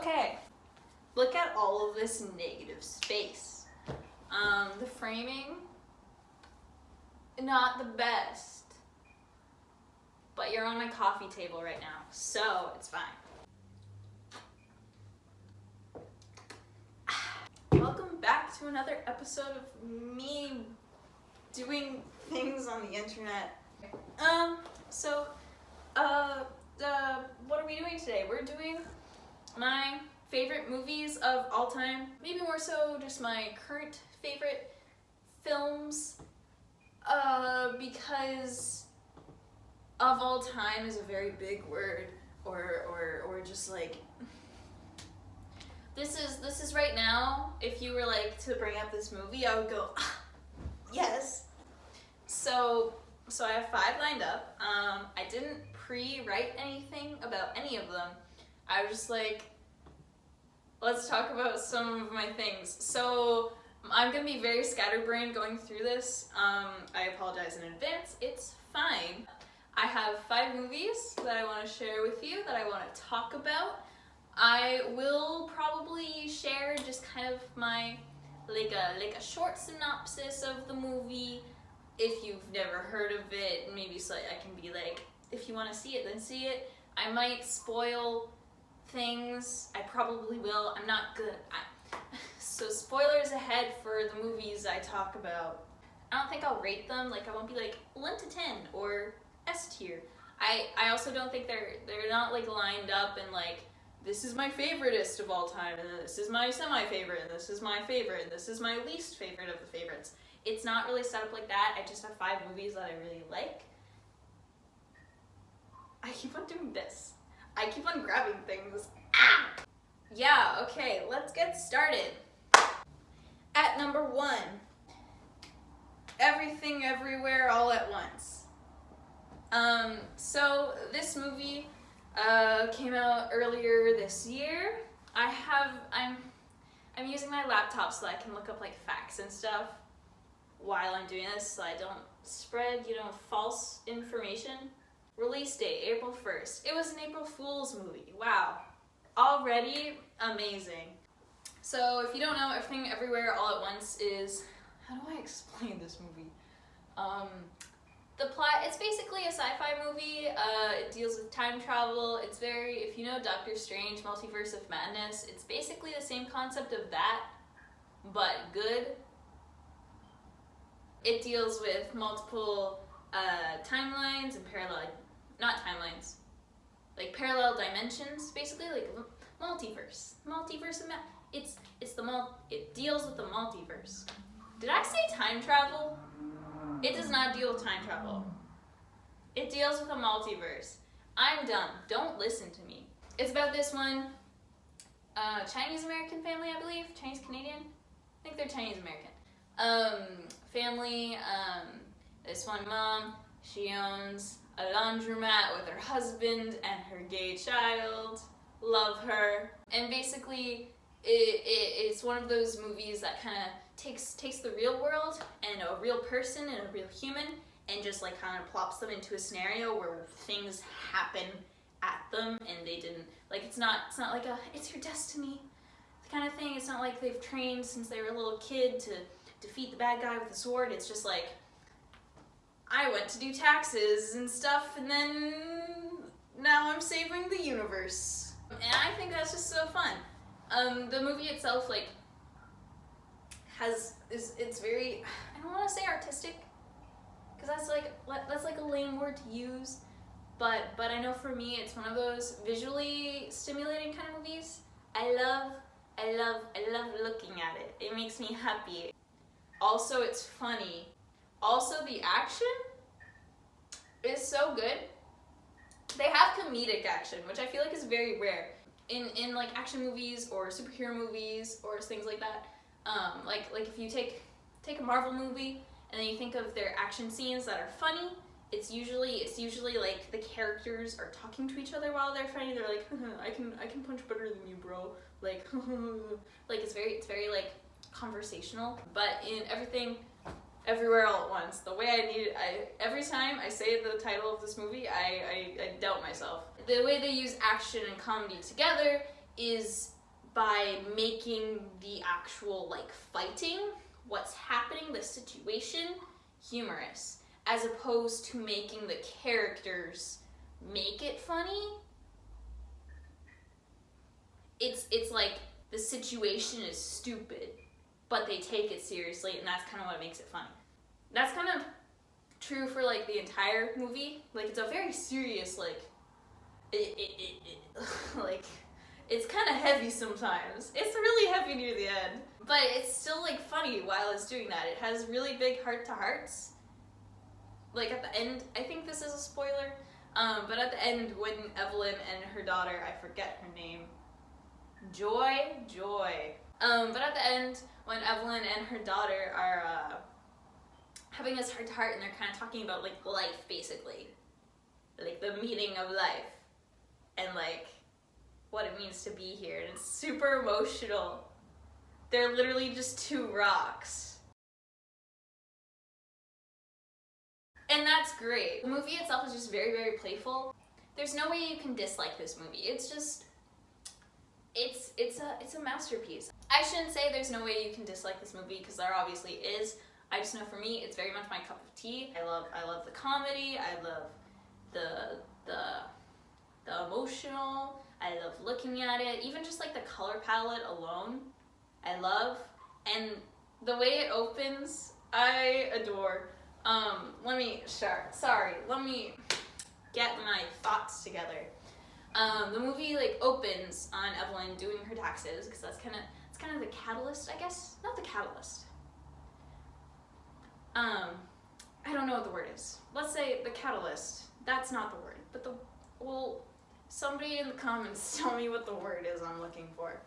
Okay, look at all of this negative space. The framing, not the best, but you're on my coffee table right now, so it's fine. Welcome back to another episode of me doing things on the internet. What are we doing today? We're doing my favorite movies of all time. Maybe more so just my current favorite films, because of all time is a very big word, or just like, this is right now, if you were like to bring up this movie, I would go, yes. So I have 5 lined up. I didn't pre-write anything about any of them. I was just like, let's talk about some of my things. So I'm gonna be very scatterbrained going through this. I apologize in advance. It's fine. I have 5 movies that I want to share with you, that I want to talk about. I will probably share just kind of my like a short synopsis of the movie. If you've never heard of it, maybe so I can be like, if you want to see it, then see it. I might spoil things. I probably will. I'm not good. So spoilers ahead for the movies I talk about. I don't think I'll rate them. Like, I won't be like 1 to 10 or S tier. I also don't think they're not like lined up and like, this is my favoriteest of all time, and this is my semi-favorite, and this is my favorite, and this is my least favorite of the favorites. It's not really set up like that. I just have 5 movies that I really like. I keep on doing this. I keep on grabbing things. Ah! Yeah, okay, let's get started. At number 1, Everything Everywhere All at Once. So this movie came out earlier this year. I'm using my laptop so I can look up like facts and stuff while I'm doing this, so I don't spread, false information. Release date, April 1st. It was an April Fool's movie. Wow. Already amazing. So if you don't know, Everything Everywhere All at Once is, how do I explain this movie? The plot, it's basically a sci-fi movie. It deals with time travel. It's very, if you know Doctor Strange, Multiverse of Madness, it's basically the same concept of that, but good. It deals with multiple timelines and parallel dimensions, basically, like multiverse of it deals with the multiverse. Did I say time travel? It does not deal with time travel. It deals with a multiverse. I'm dumb. Don't listen to me. It's about this one Chinese-American family, I believe. Chinese-Canadian? I think they're Chinese-American. Family, this one mom, she owns a laundromat with her husband and her gay child. Love her. And basically, it's one of those movies that kind of takes the real world and a real person and a real human and just like kind of plops them into a scenario where things happen at them and they didn't, like, it's not like it's your destiny kind of thing. It's not like they've trained since they were a little kid to defeat the bad guy with a sword. It's just like, I went to do taxes and stuff, and then now I'm saving the universe. And I think that's just so fun. The movie itself, like, it's very, I don't want to say artistic, because that's like a lame word to use, but I know for me it's one of those visually stimulating kind of movies. I love looking at it. It makes me happy. Also, it's funny. Also, the action is so good. They have comedic action, which I feel like is very rare in like action movies or superhero movies or things like that. Like if you take a Marvel movie and then you think of their action scenes that are funny, it's usually like the characters are talking to each other while they're fighting. They're like, I can punch better than you, bro. Like, like it's very like conversational. But in Everything Everywhere All at Once, the way every time I say the title of this movie, I doubt myself. The way they use action and comedy together is by making the actual, like, fighting, what's happening, the situation, humorous, as opposed to making the characters make it funny. It's like the situation is stupid, but they take it seriously, and that's kind of what makes it funny. That's kind of true for, like, the entire movie. Like, it's a very serious, like, like, it's kind of heavy sometimes. It's really heavy near the end, but it's still, like, funny while it's doing that. It has really big heart-to-hearts. Like, at the end, I think this is a spoiler, but at the end, when Evelyn and her daughter, I forget her name, Joy. But at the end, when Evelyn and her daughter are having this heart-to-heart, and they're kind of talking about, like, life, basically. Like, the meaning of life. And, like, what it means to be here. And it's super emotional. They're literally just two rocks. And that's great. The movie itself is just very, very playful. There's no way you can dislike this movie. It's just, it's a masterpiece. I shouldn't say there's no way you can dislike this movie, because there obviously is. I just know for me, it's very much my cup of tea. I love the comedy. I love the emotional. I love looking at it. Even just, like, the color palette alone, I love. And the way it opens, I adore. Let me get my thoughts together. The movie, like, opens on Evelyn doing her taxes, because it's kind of the catalyst, I guess. Not the catalyst. I don't know what the word is. Let's say the catalyst. That's not the word, but somebody in the comments tell me what the word is I'm looking for.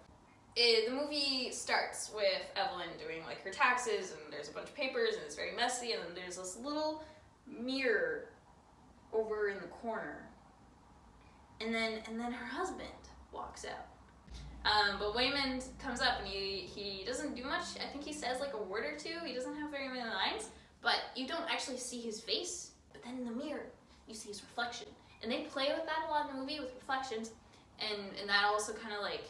The movie starts with Evelyn doing, like, her taxes, and there's a bunch of papers, and it's very messy, and then there's this little mirror over in the corner. And then her husband walks out. But Waymond comes up, and he doesn't do much. I think he says, like, a word or two. He doesn't have very many lines, but you don't actually see his face. But then in the mirror, you see his reflection. And they play with that a lot in the movie, with reflections, and that also kind of, like,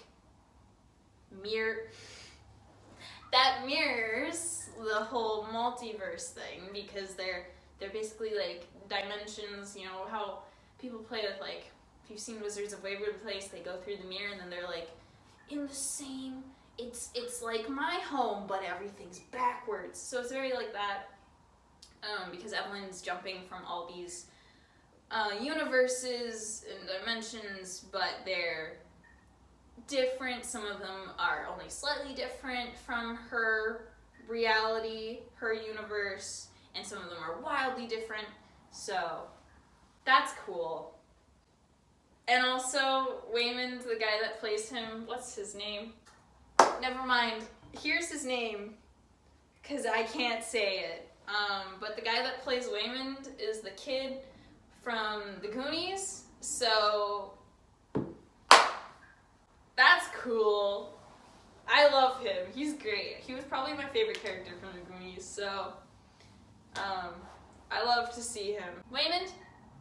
mirrors the whole multiverse thing, because they're basically, like, dimensions. You know how people play with, like, if you've seen Wizards of Waverly Place, they go through the mirror, and then they're, like, in the same, it's like my home, but everything's backwards. So it's very like that, because Evelyn's jumping from all these universes and dimensions, but they're different. Some of them are only slightly different from her reality, her universe, and some of them are wildly different. So that's cool. And also, Waymond, the guy that plays him, what's his name? Never mind. Here's his name, because I can't say it. But the guy that plays Waymond is the kid from the Goonies, so that's cool. I love him. He's great. He was probably my favorite character from the Goonies, so I love to see him. Waymond,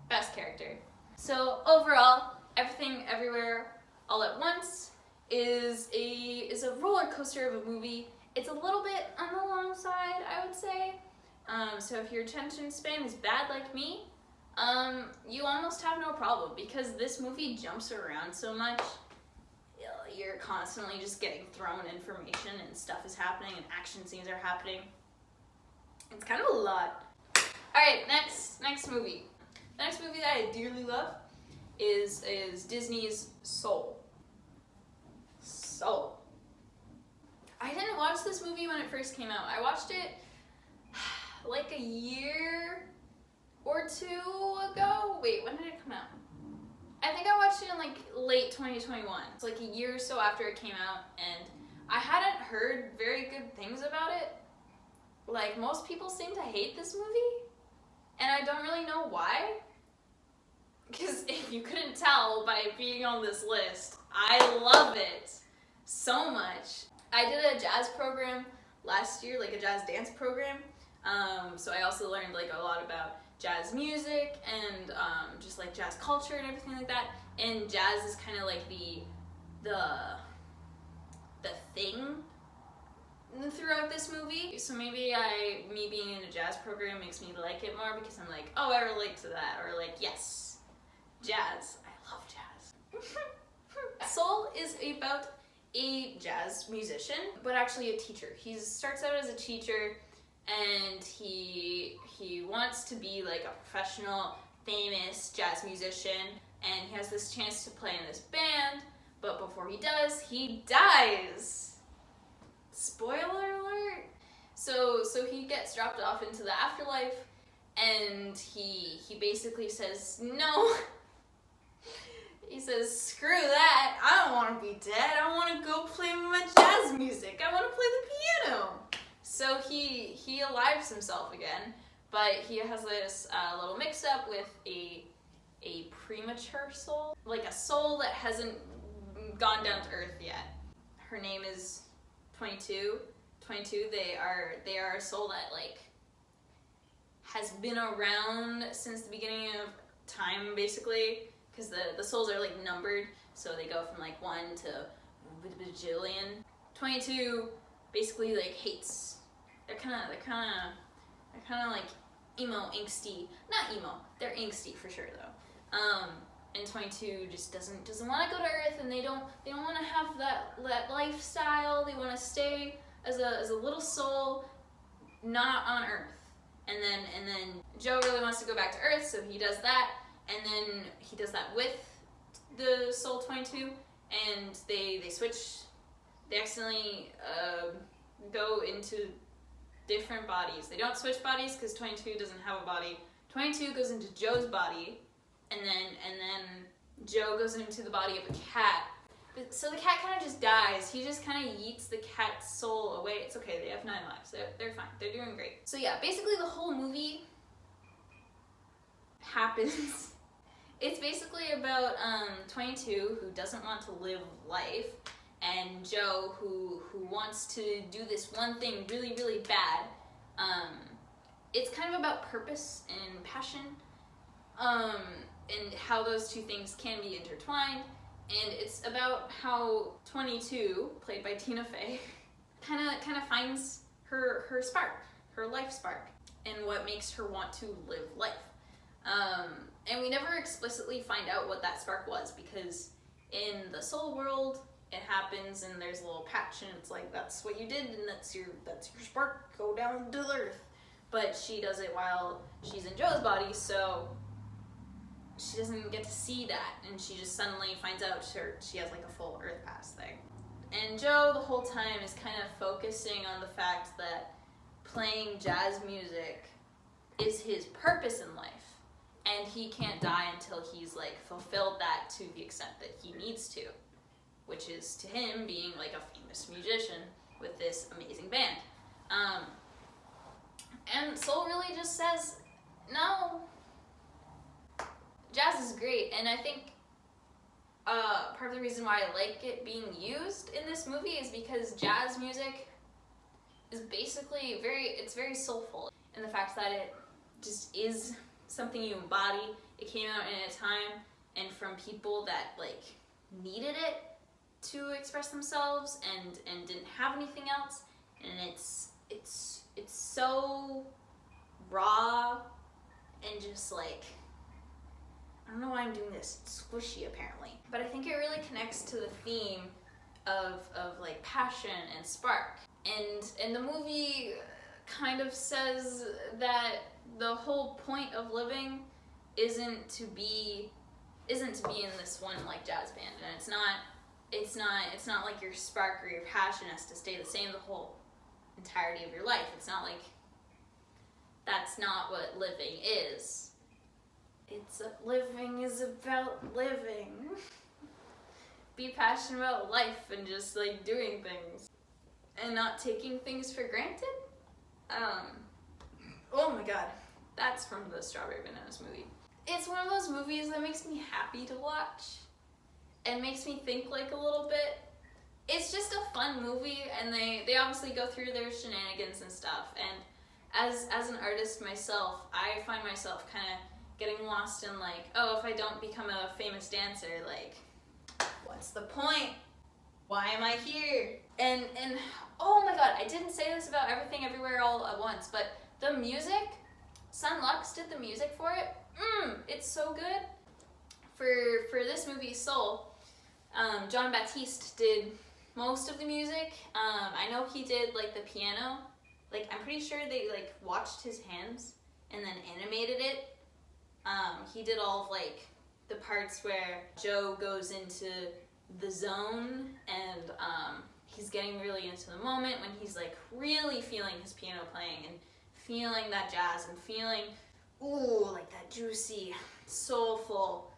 best character. So overall, Everything Everywhere All at Once is a roller coaster of a movie. It's a little bit on the long side, I would say. So if your attention span is bad like me, you almost have no problem, because this movie jumps around so much. You're constantly just getting thrown information, and stuff is happening, and action scenes are happening. It's kind of a lot. Alright, next movie. The next movie that I dearly love is Disney's Soul. Soul. I didn't watch this movie when it first came out. I watched it like a year or two ago. Wait, when did it come out? I think I watched it in, like, late 2021. It's like a year or so after it came out, and I hadn't heard very good things about it. Like, most people seem to hate this movie, and I don't really know why. Because if you couldn't tell by being on this list, I love it so much. I did a jazz program last year, like a jazz dance program. So I also learned, like, a lot about jazz music and just, like, jazz culture and everything like that. And jazz is kind of like the the thing throughout this movie. So maybe me being in a jazz program makes me like it more because I'm like, oh, I relate to that, or like, yes, jazz. I love jazz. Soul is about a jazz musician, but actually a teacher. He starts out as a teacher, and he wants to be like a professional, famous jazz musician, and he has this chance to play in this band, but before he does, he dies. Spoiler alert! So he gets dropped off into the afterlife, and he basically says, no. He says, screw that, I don't want to be dead, I want to go play my jazz music, I want to play the piano. So he alives himself again, but he has this little mix-up with a premature soul, like a soul that hasn't gone down to earth yet. Her name is 22. They are a soul that like has been around since the beginning of time, basically, because the souls are like numbered, so they go from like 1 to bajillion. 22 basically like hates. They're kind of like emo, angsty. Not emo. They're angsty for sure though. And 22 just doesn't want to go to Earth, and they don't want to have that lifestyle. They want to stay as a little soul, not on Earth. And then Joe really wants to go back to Earth, so he does that, and then he does that with the soul 22, and they switch. They accidentally go into different bodies. They don't switch bodies because 22 doesn't have a body. 22 goes into Joe's body, and then Joe goes into the body of a cat. So the cat kind of just dies. He just kind of yeets the cat's soul away. It's okay, they have 9 lives. They're fine. They're doing great. So yeah, basically the whole movie happens. It's basically about 22 who doesn't want to live life, and Joe who wants to do this one thing really, really bad. It's kind of about purpose and passion, and how those two things can be intertwined. And it's about how 22, played by Tina Fey, kind of finds her spark, her life spark, and what makes her want to live life. And we never explicitly find out what that spark was, because in the soul world, it happens and there's a little patch and it's like, that's what you did and that's your spark, go down to the earth. But she does it while she's in Joe's body, so she doesn't get to see that, and she just suddenly finds out she has like a full earth pass thing. And Joe the whole time is kind of focusing on the fact that playing jazz music is his purpose in life, and he can't die until he's like fulfilled that to the extent that he needs to, which is to him being like a famous musician with this amazing band. And Soul really just says, no, jazz is great, and I think part of the reason why I like it being used in this movie is because jazz music is basically very soulful, in the fact that it just is something you embody. It came out in a time and from people that like needed it to express themselves and didn't have anything else, and it's so raw and just like, I don't know why I'm doing this, it's squishy apparently, but I think it really connects to the theme of like passion and spark. And the movie kind of says that the whole point of living isn't to be in this one like jazz band, and it's not like your spark or your passion has to stay the same the whole entirety of your life. It's not like, that's not what living is. Living is about living. Be passionate about life and just like doing things and not taking things for granted. Oh my god, that's from the Strawberry Bananas movie. It's one of those movies that makes me happy to watch and makes me think like a little bit. It's just a fun movie, and they obviously go through their shenanigans and stuff, and as an artist myself, I find myself kind of getting lost in like, oh, if I don't become a famous dancer, like, what's the point? I hear? And oh my god, I didn't say this about Everything Everywhere All at Once, but the music, Sun Lux did the music for it. It's so good. For this movie, Soul, John Baptiste did most of the music. I know he did like the piano. Like, I'm pretty sure they like watched his hands and then animated it. He did all of like the parts where Joe goes into the zone and he's getting really into the moment when he's like really feeling his piano playing and feeling that jazz and feeling, ooh, like that juicy, soulful,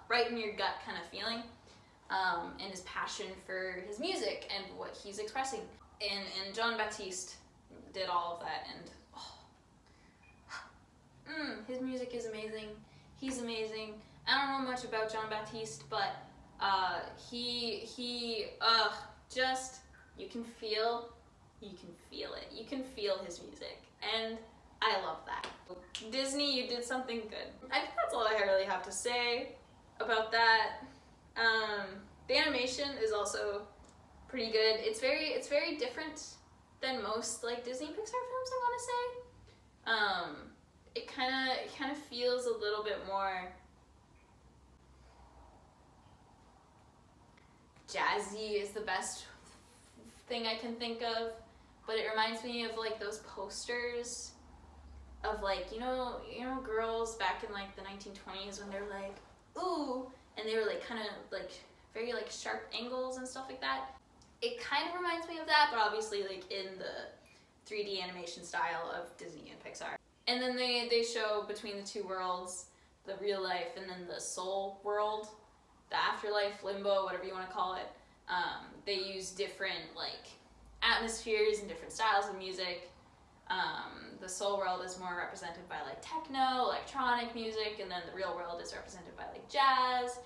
right in your gut kind of feeling, and his passion for his music and what he's expressing. And John Baptiste did all of that, and his music is amazing. He's amazing. I don't know much about John Baptiste, but he just, you can feel it. You can feel his music, and I love that. Disney, you did something good. I think that's all I really have to say about that. The animation is also pretty good. It's very different than most like Disney Pixar films, I want to say. It kind of feels a little bit more jazzy is the best thing I can think of, but it reminds me of like those posters of like, you know girls back in like the 1920s when they're like, ooh, and they were like kind of like very like sharp angles and stuff like that. It kind of reminds me of that, but obviously like in the 3D animation style of Disney and Pixar. And then they show between the two worlds, the real life and then the soul world, the afterlife, limbo, whatever you want to call it. They use different like atmospheres and different styles of music. The soul world is more represented by like techno, electronic music, and then the real world is represented by like jazz.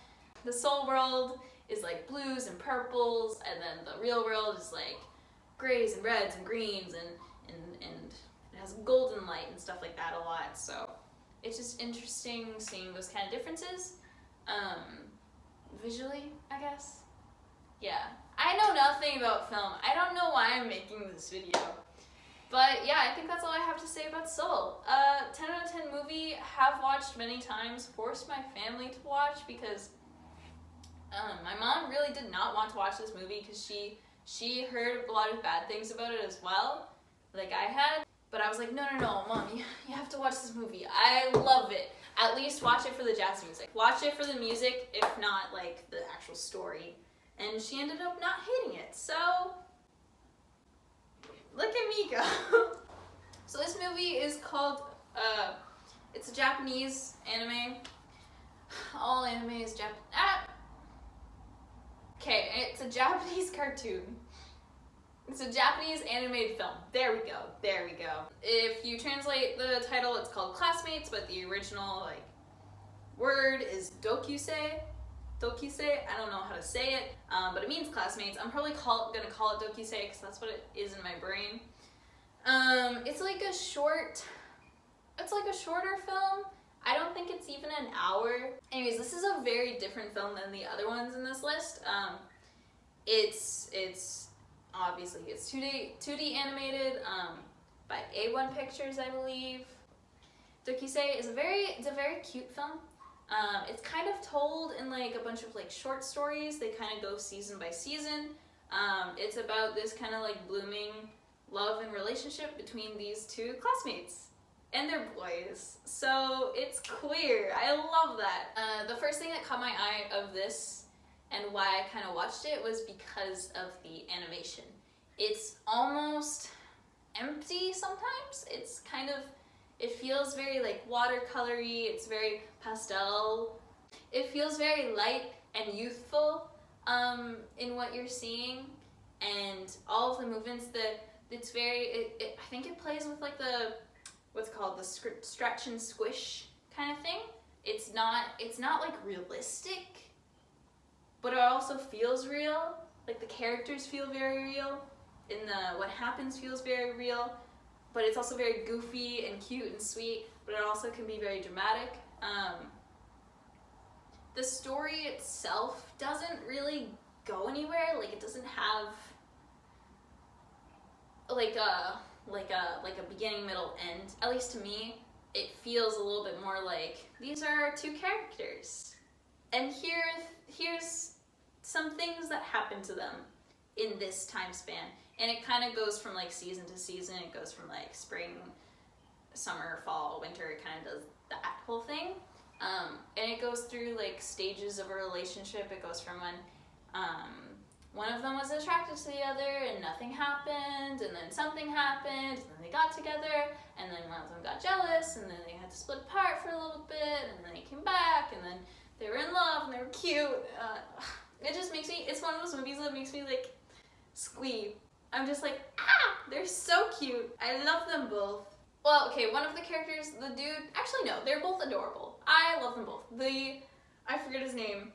The soul world is like blues and purples, and then the real world is like grays and reds and greens, and it has golden light and stuff like that a lot. So it's just interesting seeing those kind of differences. Visually, I guess. Yeah. I know nothing about film. I don't know why I'm making this video. But yeah, I think that's all I have to say about Soul. 10 out of 10 movie, have watched many times, forced my family to watch because my mom really did not want to watch this movie because she heard a lot of bad things about it as well, like I had. But I was like, no, Mom, you have to watch this movie. I love it. At least watch it for the jazz music. Watch it for the music, if not like the actual story. And she ended up not hating it, so look at me go. So this movie is called, it's a Japanese anime. All anime is Okay, it's a Japanese cartoon. It's a Japanese animated film. There we go. If you translate the title, it's called Classmates, but the original like word is Doukyuusei. I don't know how to say it, but it means classmates. I'm probably gonna call it Doukyuusei because that's what it is in my brain. It's like a shorter film. I don't think it's even an hour. Anyways, this is a very different film than the other ones in this list. It's obviously it's 2D animated by A1 Pictures, I believe. Doukyuusei is a very cute film. It's kind of told in like a bunch of like short stories. They kind of go season by season. It's about this kind of like blooming love and relationship between these two classmates. And they're boys. So it's queer. I love that. The first thing that caught my eye of this and why I kind of watched it was because of the animation. It's almost empty sometimes. It's kind of, it feels very like watercolory. It's very pastel. It feels very light and youthful in what you're seeing. And all of the movements it's very, I think it plays with like the, what's called the stretch and squish kind of thing. It's not like realistic, but it also feels real. Like the characters feel very real, and what happens feels very real, but it's also very goofy and cute and sweet, but it also can be very dramatic. The story itself doesn't really go anywhere. Like, it doesn't have like a beginning, middle, end. At least to me, it feels a little bit more like these are our two characters, and here's some things that happen to them in this time span. And it kind of goes from like season to season. It goes from like spring, summer, fall, winter. It kind of does that whole thing. And it goes through like stages of a relationship. It goes from when one of them was attracted to the other and nothing happened, and then something happened, and then they got together, and then one of them got jealous, and then they had to split apart for a little bit, and then they came back, and then they were in love, and they were cute. It just makes me, it's one of those movies that makes me like squeal. I'm just like, they're so cute. I love them both. Well, okay, one of the characters, the dude, actually no, they're both adorable. I love them both. I forget his name.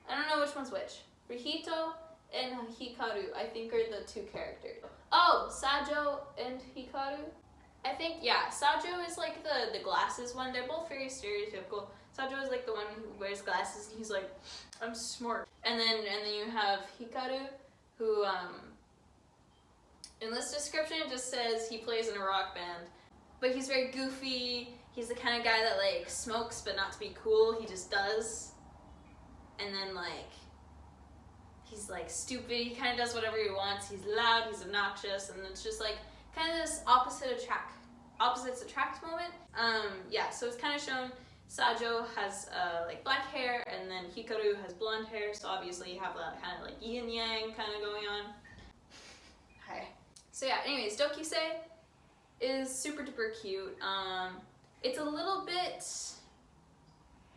I don't know which one's which. Rihito and Hikaru, I think, are the two characters. Oh, Sajo and Hikaru? I think, yeah, Sajo is like the glasses one. They're both very stereotypical. Sajo is like the one who wears glasses and he's like, I'm smart. And then you have Hikaru, who, in this description it just says he plays in a rock band. But he's very goofy. He's the kind of guy that like smokes but not to be cool. He just does. And then like, he's like stupid. He kind of does whatever he wants. He's loud, he's obnoxious, and it's just like kind of this opposites attract moment. Yeah, so it's kind of shown Sajo has like black hair, and then Hikaru has blonde hair, so obviously you have that kind of like yin yang kind of going on. Hi. So yeah, anyways, Doukyuusei is super duper cute. It's a little bit,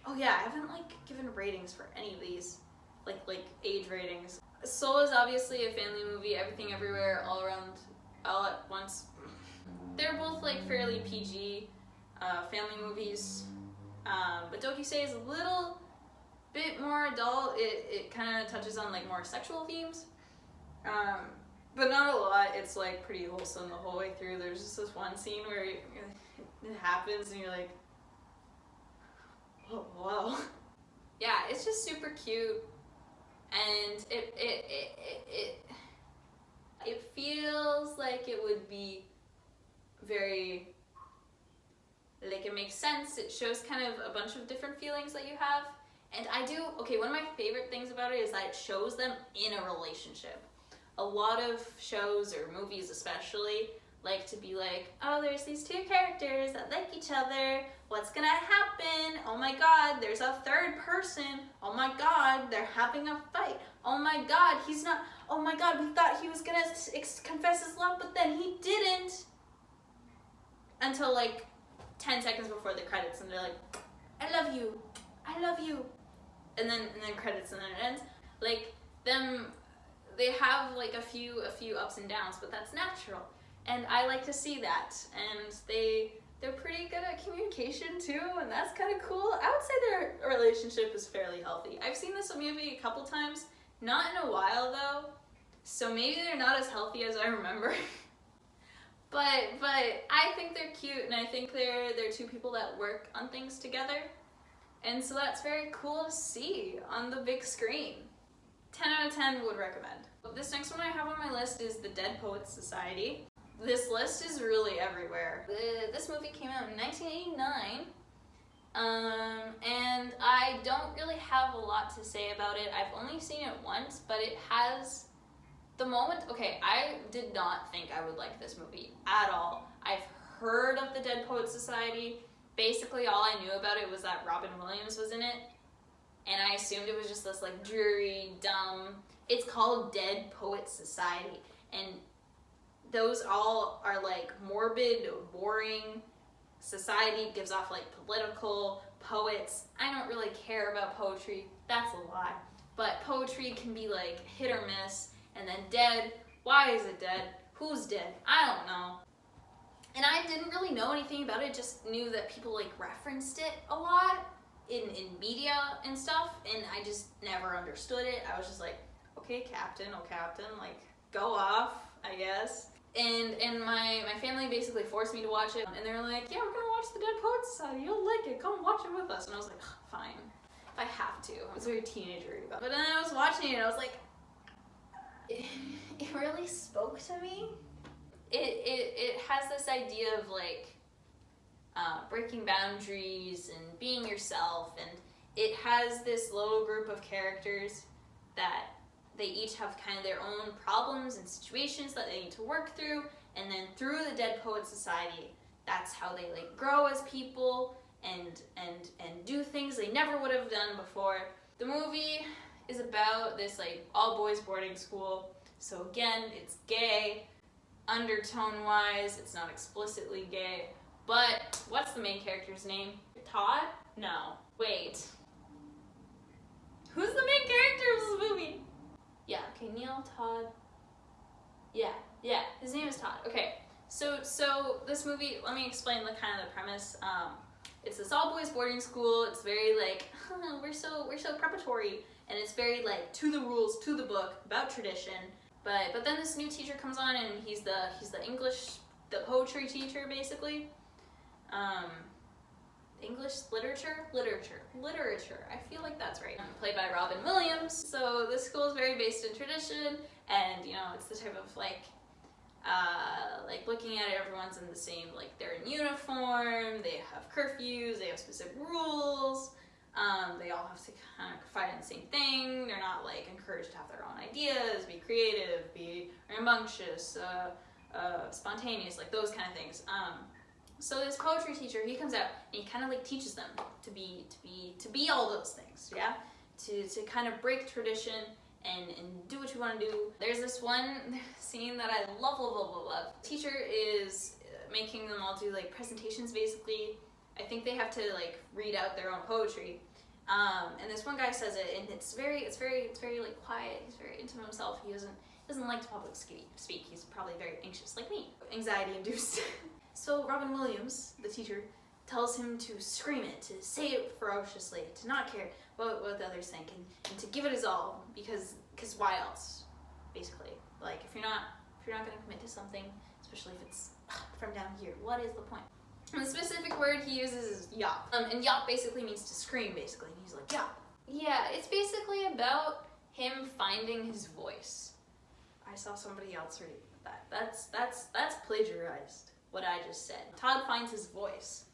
oh yeah, I haven't like given ratings for any of these, like age ratings. Soul is obviously a family movie, everything everywhere, all around, all at once. They're both like fairly PG family movies, but Doukyuusei is a little bit more adult. It kind of touches on like more sexual themes, but not a lot. It's like pretty wholesome the whole way through. There's just this one scene where it happens and you're like, oh, whoa. Yeah, it's just super cute, and it feels like it would be very, like, it makes sense. It shows kind of a bunch of different feelings that you have, and one of my favorite things about it is that it shows them in a relationship. A lot of shows, or movies especially, like to be like, oh, there's these two characters that like each other, what's gonna happen? Oh my god, there's a third person. Oh my god, they're having a fight. Oh my god, he's not, oh my god, we thought he was gonna confess his love, but then he didn't. Until like 10 seconds before the credits, and they're like, I love you, I love you. And then credits, and then it ends. Like, they have like a few ups and downs, but that's natural. And I like to see that, and they're pretty good at communication too, and that's kind of cool. I would say their relationship is fairly healthy. I've seen this movie a couple times, not in a while though, so maybe they're not as healthy as I remember. but I think they're cute, and I think they're two people that work on things together, and so that's very cool to see on the big screen. 10 out of 10 would recommend. This next one I have on my list is The Dead Poets Society. This list is really everywhere. This movie came out in 1989, and I don't really have a lot to say about it. I've only seen it once, but it has the moment. Okay, I did not think I would like this movie at all. I've heard of The Dead Poets Society. Basically, all I knew about it was that Robin Williams was in it, and I assumed it was just this like dreary, dumb. It's called Dead Poets Society, and those all are like morbid, boring. Society gives off like political, poets. I don't really care about poetry. That's a lie. But poetry can be like hit or miss. And then dead. Why is it dead? Who's dead? I don't know. And I didn't really know anything about it. Just knew that people like referenced it a lot in media and stuff. And I just never understood it. I was just like, okay, Captain, like go off, I guess. And my family basically forced me to watch it, and they were like, yeah, we're gonna watch The Dead Poets Society, you'll like it, come watch it with us. And I was like, fine, if I have to. I was very teenagery about it. But then I was watching it, and I was like, really spoke to me. It has this idea of like breaking boundaries and being yourself, and it has this little group of characters that they each have kind of their own problems and situations that they need to work through, and then through the Dead Poets Society, that's how they like grow as people and do things they never would have done before. The movie is about this like all boys boarding school, so again, it's gay, undertone wise, it's not explicitly gay, but what's the main character's name? Todd? No. Wait. Who's the main character of this movie? Yeah, okay, Neil, Todd. Yeah, his name is Todd. Okay, so this movie, let me explain the kind of the premise. It's this all boys boarding school. It's very like, we're so preparatory, and it's very like to the rules, to the book, about tradition. But then this new teacher comes on, and he's the English, the poetry teacher basically. English literature. I feel like that's right. Played by Robin Williams. So this school is very based in tradition, and you know it's the type of like looking at it, everyone's in the same, like they're in uniform, they have curfews, they have specific rules. They all have to kind of fight on the same thing. They're not like encouraged to have their own ideas, be creative, be rambunctious, spontaneous, like those kind of things. So this poetry teacher, he comes out and he kind of like teaches them to be all those things, yeah? To kind of break tradition and do what you want to do. There's this one scene that I love. Teacher is making them all do like presentations basically. I think they have to like read out their own poetry. And this one guy says it, and it's very like quiet. He's very into himself. He doesn't like to public speak. He's probably very anxious like me, anxiety induced. So Robin Williams, the teacher, tells him to scream it, to say it ferociously, to not care what the others think, and to give it his all, because why else, basically. Like, if you're not going to commit to something, especially if it's from down here, what is the point? And the specific word he uses is yop. And yop basically means to scream, basically, and he's like, yop. Yeah, it's basically about him finding his voice. I saw somebody else read that. That's plagiarized, what I just said. Todd finds his voice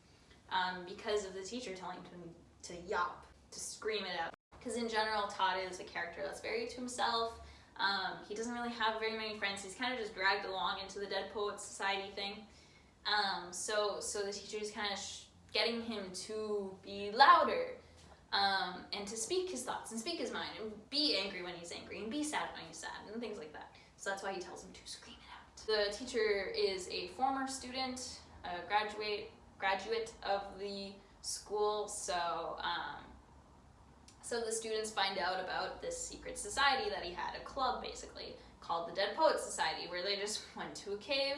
because of the teacher telling him to yop, to scream it out. Because in general, Todd is a character that's very to himself. He doesn't really have very many friends. He's kind of just dragged along into the Dead Poets Society thing. So the teacher is kind of getting him to be louder, and to speak his thoughts and speak his mind and be angry when he's angry and be sad when he's sad and things like that. So that's why he tells him to scream it out. The teacher is a former student, a graduate of the school, so the students find out about this secret society that he had, a club basically, called the Dead Poets Society, where they just went to a cave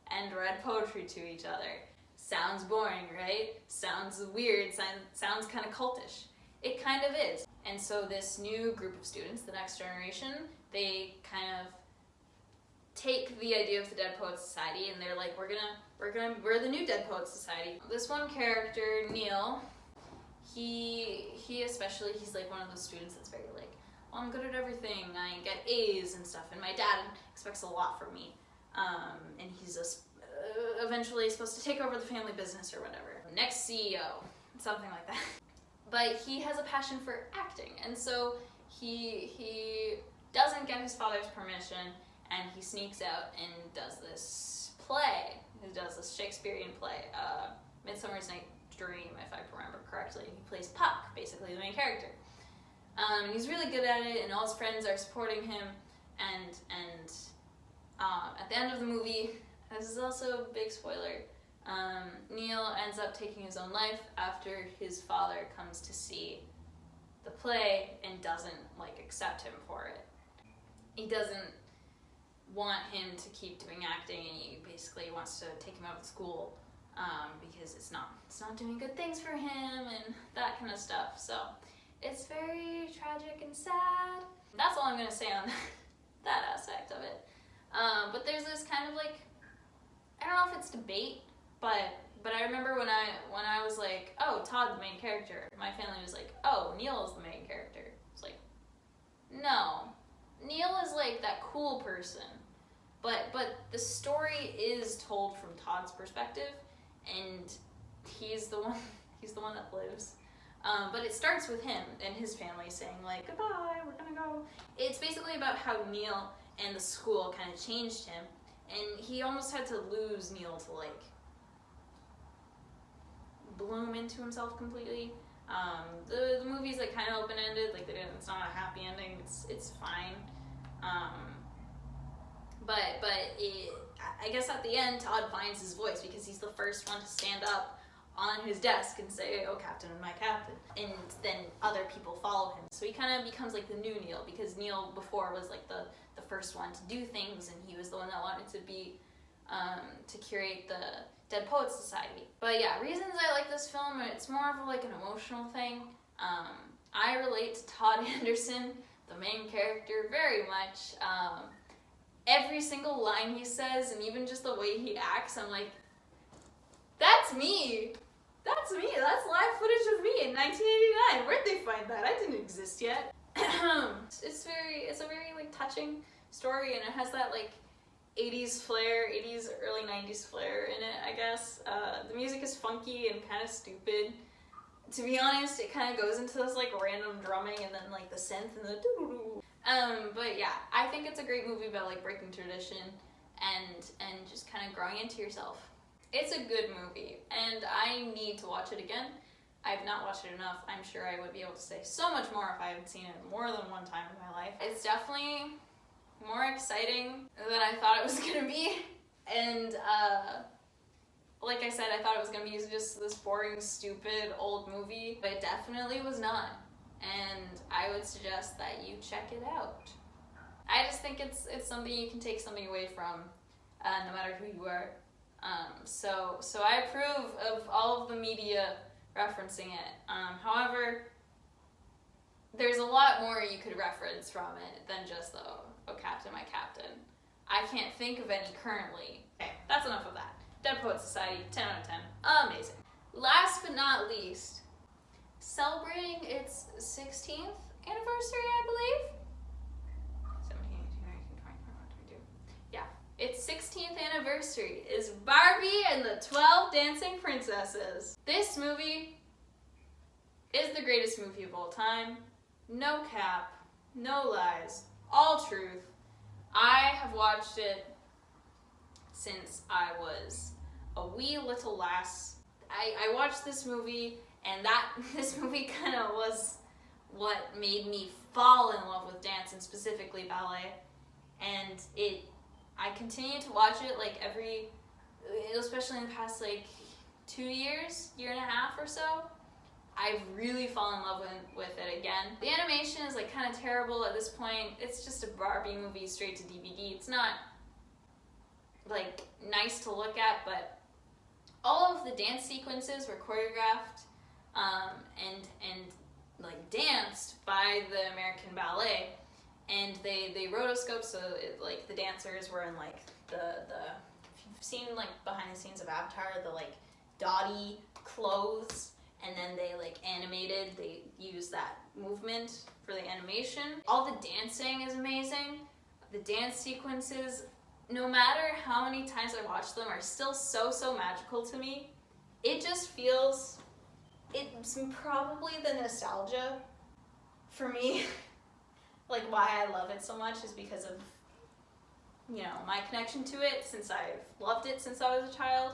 and read poetry to each other. Sounds boring, right? Sounds weird, sounds kind of cultish. It kind of is. And so this new group of students, the next generation, they kind of take the idea of the Dead Poets Society, and they're like, we're the new Dead Poets Society. This one character, Neil, he especially, he's like one of those students that's very like, well, I'm good at everything, I get A's and stuff, and my dad expects a lot from me. And he's eventually supposed to take over the family business or whatever. Next CEO, something like that. But he has a passion for acting, and so he doesn't get his father's permission, and he sneaks out and does this play. He does this Shakespearean play, Midsummer's Night Dream, if I remember correctly. He plays Puck, basically the main character. And he's really good at it, and all his friends are supporting him, and at the end of the movie, this is also a big spoiler, Neil ends up taking his own life after his father comes to see the play and doesn't like accept him for it. He doesn't want him to keep doing acting, and he basically wants to take him out of school because it's not doing good things for him and that kind of stuff. So it's very tragic and sad. That's all I'm gonna say on that aspect of it. But there's this kind of like, I don't know if it's debate, but I remember when I was like, oh, Todd's the main character, my family was like, oh, Neil is the main character. It's like, no, Neil is like that cool person but the story is told from Todd's perspective, and he's the one that lives. But it starts with him and his family saying like, goodbye, we're gonna go. It's basically about how Neil and the school kind of changed him, and he almost had to lose Neil to like bloom into himself completely. The movie's like kind of open-ended, like it's not a happy ending. It's fine. But I guess at the end, Todd finds his voice because he's the first one to stand up on his desk and say, oh, Captain, my Captain. And then other people follow him. So he kind of becomes like the new Neil, because Neil before was like the first one to do things, and he was the one that wanted to be, to curate the Dead Poets Society. But yeah, reasons I like this film, it's more of like an emotional thing. I relate to Todd Anderson, the main character, very much. Every single line he says, and even just the way he acts, I'm like, that's me. That's me. That's live footage of me in 1989. Where'd they find that? I didn't exist yet. It's a very like touching story, and it has that like 80s flair, 80s early 90s flair in it, I guess. The music is funky and kind of stupid. To be honest, it kind of goes into this like random drumming and then like the synth and the doo-doo-doo. But yeah, I think it's a great movie about like breaking tradition and just kind of growing into yourself. It's a good movie, and I need to watch it again. I've not watched it enough. I'm sure I would be able to say so much more if I had seen it more than one time in my life. It's definitely more exciting than I thought it was gonna be, and like I said, I thought it was gonna be just this boring, stupid, old movie, but it definitely was not, and I would suggest that you check it out. I just think it's something you can take something away from, no matter who you are. So I approve of all of the media referencing it. However, there's a lot more you could reference from it than just the, oh, Captain, my Captain. I can't think of any currently. Okay, that's enough of that. Dead Poets Society, 10 out of 10. Amazing. Last but not least, celebrating its 16th anniversary, I believe? 17, 18, 19, 20, 21, 22. Yeah. Its 16th anniversary is Barbie and the 12 Dancing Princesses. This movie is the greatest movie of all time. No cap, no lies, all truth. I have watched it since I was a wee little lass. I watched this movie, and this movie kind of was what made me fall in love with dance, and specifically ballet. And I continue to watch it like especially in the past like 2 years, year and a half or so. I've really fallen in love with it again. The animation is like kind of terrible at this point. It's just a Barbie movie straight to DVD. It's not like nice to look at, but all of the dance sequences were choreographed and like danced by the American Ballet, and they rotoscoped, so like the dancers were in like the if you've seen like behind the scenes of Avatar, the like dotty clothes, and then they like animated, they used that movement for the animation. All the dancing is amazing. The dance sequences, no matter how many times I watch them, are still so magical to me. It just feels, it's probably the nostalgia for me. Like why I love it so much is because of, you know, my connection to it, since I've loved it since I was a child.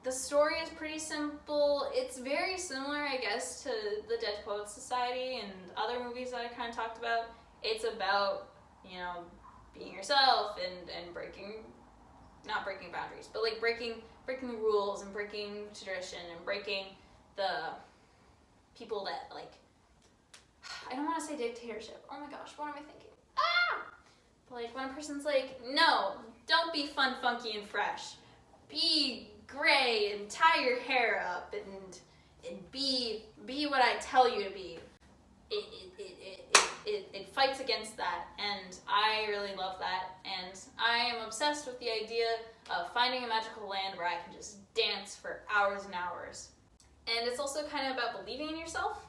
The story is pretty simple. It's very similar, I guess, to the Dead Poets Society and other movies that I kind of talked about. It's about, you know, being yourself and not breaking boundaries, but like breaking the rules and breaking tradition and breaking the people that like, I don't want to say dictatorship. Oh my gosh, what am I thinking? But like when a person's like, no, don't be fun, funky, and fresh. Be gray and tie your hair up and be what I tell you to be. It fights against that, and I really love that, and I am obsessed with the idea of finding a magical land where I can just dance for hours and hours. And it's also kind of about believing in yourself.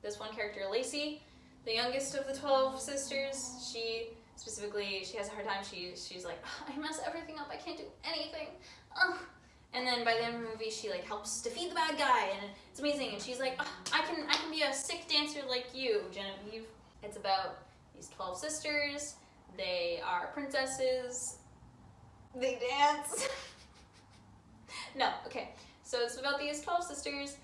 This one character, Lacey, the youngest of the 12 sisters, she Specifically, she has a hard time. She's like, I mess everything up. I can't do anything. And then by the end of the movie, she like helps defeat the bad guy, and it's amazing. And she's like, I can be a sick dancer like you, Genevieve. It's about these 12 sisters. They are princesses. They dance. No, okay. So it's about these 12 sisters.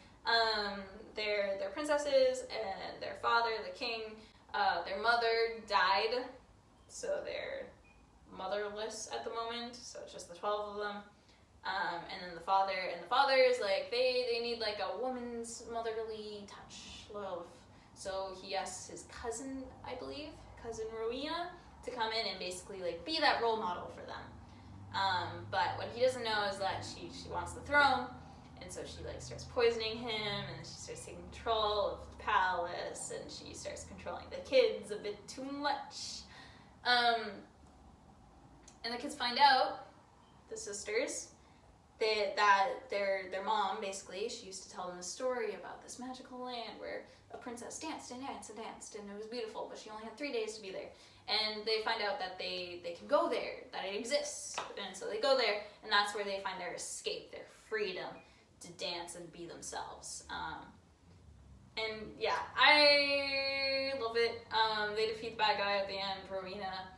They're princesses, and their father, the king, their mother died, so they're motherless at the moment. So it's just the 12 of them. And then the father is like, they need like a woman's motherly touch, love. So he asks his cousin, I believe, cousin Rowena, to come in and basically like be that role model for them. But what he doesn't know is that she wants the throne, and so she like starts poisoning him, and she starts taking control of the palace, and she starts controlling the kids a bit too much. And the kids find out, the sisters, that their mom, basically, she used to tell them a story about this magical land where a princess danced and danced and danced, and it was beautiful, but she only had 3 days to be there. And they find out that they can go there, that it exists. And so they go there, and that's where they find their escape, their freedom to dance and be themselves. And yeah, I love it. They defeat the bad guy at the end, Rowena.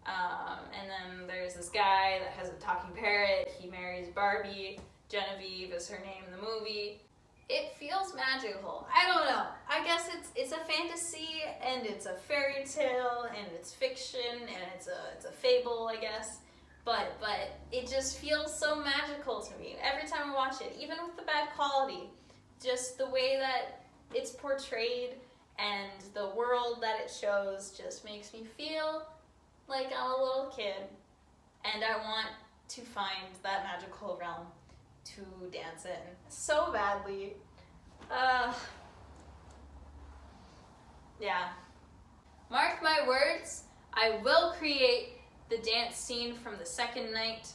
And then there's this guy that has a talking parrot. He marries Barbie. Genevieve is her name in the movie. It feels magical. I don't know. I guess it's a fantasy, and it's a fairy tale, and it's fiction, and it's a fable, I guess. But it just feels so magical to me every time I watch it, even with the bad quality. Just the way that it's portrayed and the world that it shows just makes me feel like I'm a little kid, and I want to find that magical realm to dance in so badly. Yeah. Mark my words, I will create the dance scene from the second night.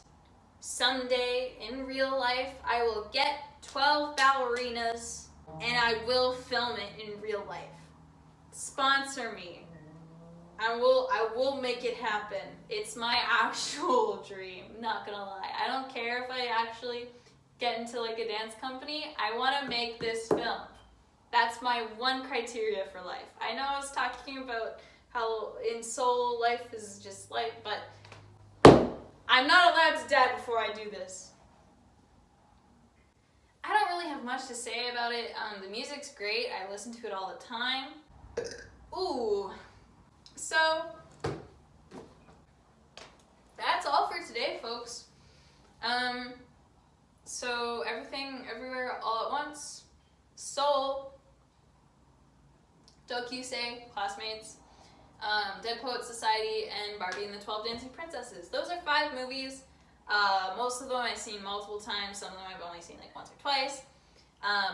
Someday, in real life, I will get 12 ballerinas, and I will film it in real life. Sponsor me. I will make it happen. It's my actual dream, not gonna lie. I don't care if I actually get into like a dance company. I want to make this film. That's my one criteria for life. I know I was talking about how in Seoul life is just life, but I'm not allowed to die before I do this. I don't really have much to say about it. The music's great. I listen to it all the time. Ooh. So, that's all for today, folks. So Everything, Everywhere, All at Once, Soul, Doukyuusei, Classmates, Dead Poets Society, and Barbie and the 12 Dancing Princesses. Those are 5 movies. Most of them I've seen multiple times. Some of them I've only seen like once or twice.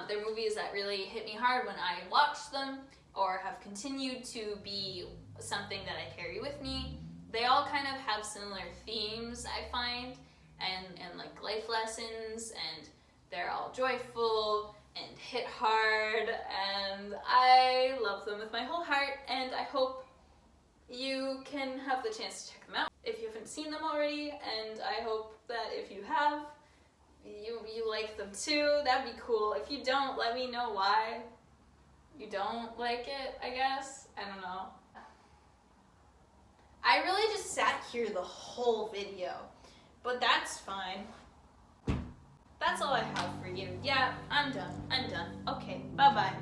They're movies that really hit me hard when I watched them, or have continued to be something that I carry with me. They all kind of have similar themes, I find, and like life lessons, and they're all joyful and hit hard, and I love them with my whole heart, and I hope you can have the chance to check them out if you haven't seen them already, and I hope that if you have, you like them too. That'd be cool. If you don't, let me know why you don't like it, I guess. I don't know. I really just sat here the whole video, but that's fine. That's all I have for you. Yeah, I'm done. Okay, bye-bye.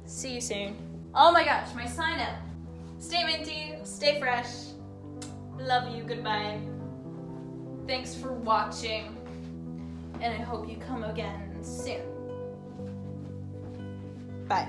See you soon. Oh my gosh, my sign up. Stay minty, stay fresh. Love you, goodbye. Thanks for watching, and I hope you come again soon. Bye.